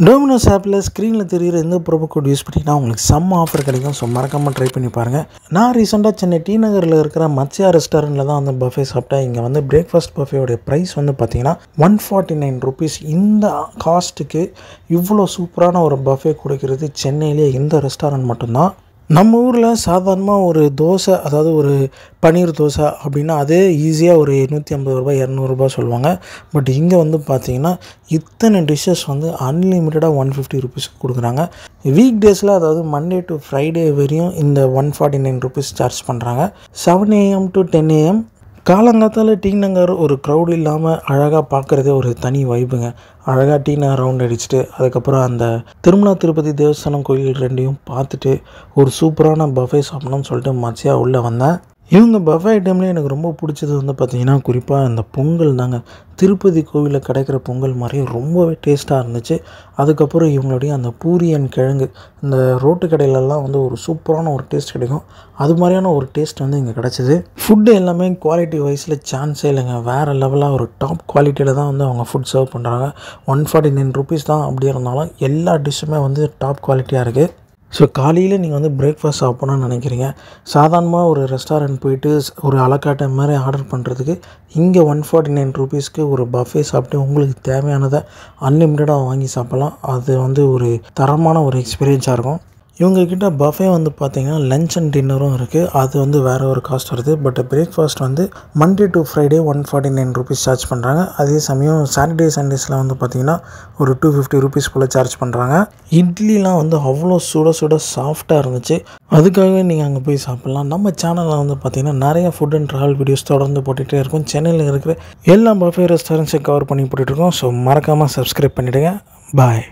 Domino's ஆப்பில் ஸ்க்ரீனில் தெரிகிற எந்த ப்ரோமோ கோட் யூஸ் பண்ணிங்கன்னா உங்களுக்கு செம்ம ஆஃபர் கிடைக்கும். ஸோ மறக்காமல் ட்ரை பண்ணி பாருங்கள். நான் ரீசெண்டாக சென்னை டி நகரில் இருக்கிற மத்யா ரெஸ்டாரண்ட்டில் தான் வந்து பஃபே சாப்பிட்டேன். இங்கே வந்து பிரேக்ஃபாஸ்ட் பஃபேயோடைய ப்ரைஸ் வந்து பார்த்திங்கன்னா 149 rupees. இந்த காஸ்ட்டுக்கு இவ்வளோ சூப்பரான ஒரு பஃபே கொடுக்கிறது சென்னையிலே இந்த ரெஸ்டாரண்ட் மட்டும்தான். நம்ம ஊரில் சாதாரணமாக ஒரு தோசை, அதாவது ஒரு பன்னீர் தோசை அப்படின்னா அதே ஈஸியாக ஒரு 150 ரூபாய் 200 ரூபாய் சொல்லுவாங்க. பட் இங்கே வந்து பார்த்திங்கன்னா இத்தனை டிஷ்ஷஸ் வந்து அன்லிமிட்டடாக 150 rupeesக்கு கொடுக்குறாங்க. வீக் டேஸில், அதாவது மண்டே டு ஃப்ரைடே வரையும் இந்த 149 rupees சார்ஜ் பண்ணுறாங்க. 7 AM to 10 AM. காலங்காத்தால் டி நகர் ஒரு க்ரௌட் இல்லாமல் அழகாக பார்க்குறதே ஒரு தனி வைப்புங்க. அழகாக டி நகர் ரவுண்ட் அடிச்சுட்டு அதுக்கப்புறம் அந்த திருமலா திருப்பதி தேவஸ்தானம் கோயில் ரெண்டையும் பார்த்துட்டு ஒரு சூப்பரான பஃபே சாப்பிட்ணும்னு சொல்லிட்டு மத்யா உள்ளே வந்தேன். இவங்க பஃபே ஐட்டம்லேயே எனக்கு ரொம்ப பிடிச்சது வந்து பார்த்திங்கன்னா குறிப்பாக அந்த பொங்கல் தாங்க. திருப்பதி கோவிலில் கிடைக்கிற பொங்கல் மாதிரி ரொம்பவே டேஸ்ட்டாக இருந்துச்சு. அதுக்கப்புறம் இவங்களுடைய அந்த பூரி அண்ட் கிழங்கு, இந்த ரோட்டு கடையிலலாம் வந்து ஒரு சூப்பரான ஒரு டேஸ்ட் கிடைக்கும். அது மாதிரியான ஒரு டேஸ்ட் வந்து இங்கே கிடச்சிது. ஃபுட்டு எல்லாமே குவாலிட்டி வைஸில் சான்ஸே இல்லைங்க. வேறு லெவலாக ஒரு டாப் குவாலிட்டியில் தான் வந்து அவங்க ஃபுட் சர்வ் பண்ணுறாங்க. 149 rupees தான் அப்படி இருந்தாலும் எல்லா டிஷ்ஷுமே வந்து டாப் குவாலிட்டியாக இருக்குது. ஸோ காலையில் நீங்கள் வந்து பிரேக்ஃபாஸ்ட் சாப்பிட்ணுன்னு நினைக்கிறீங்க, சாதாரணமாக ஒரு ரெஸ்டாரண்ட் போயிட்டு ஒரு அலக்காட்டை மாதிரி ஆர்டர் பண்ணுறதுக்கு இங்கே 149 rupeesக்கு ஒரு பஃபே சாப்பிட்டு உங்களுக்கு தேவையானதை அன்லிமிட்டடாக வாங்கி சாப்பிட்லாம். அது வந்து ஒரு தரமான ஒரு எக்ஸ்பீரியன்ஸாக இருக்கும். இவங்கக்கிட்ட பஃபே வந்து பார்த்திங்கன்னா லன்ச் அண்ட் டின்னரும் இருக்குது. அது வந்து வேறு ஒரு காஸ்ட் வருது. பட் பிரேக்ஃபாஸ்ட் வந்து Monday to Friday 149 rupees charge பண்ணுறாங்க. அதே சமயம் சாட்டர்டே சண்டேஸில் வந்து பார்த்திங்கன்னா ஒரு 250 rupees போல் சார்ஜ் பண்ணுறாங்க. இட்லிலாம் வந்து அவ்வளோ சுட சுட சாஃப்டாக இருந்துச்சு. அதுக்காகவே நீங்கள் அங்கே போய் சாப்பிட்லாம். நம்ம சேனலில் வந்து பார்த்திங்கன்னா நிறைய ஃபுட் அண்ட் ட்ராவல் வீடியோஸ் தொடர்ந்து போட்டுகிட்டே இருக்கும். சென்னையில் இருக்கிற எல்லா பஃபே ரெஸ்டாரண்ட்ஸையும் கவர் பண்ணி போட்டுட்ருக்கோம். ஸோ மறக்காமல் சப்ஸ்கிரைப் பண்ணிவிடுங்க. பாய்.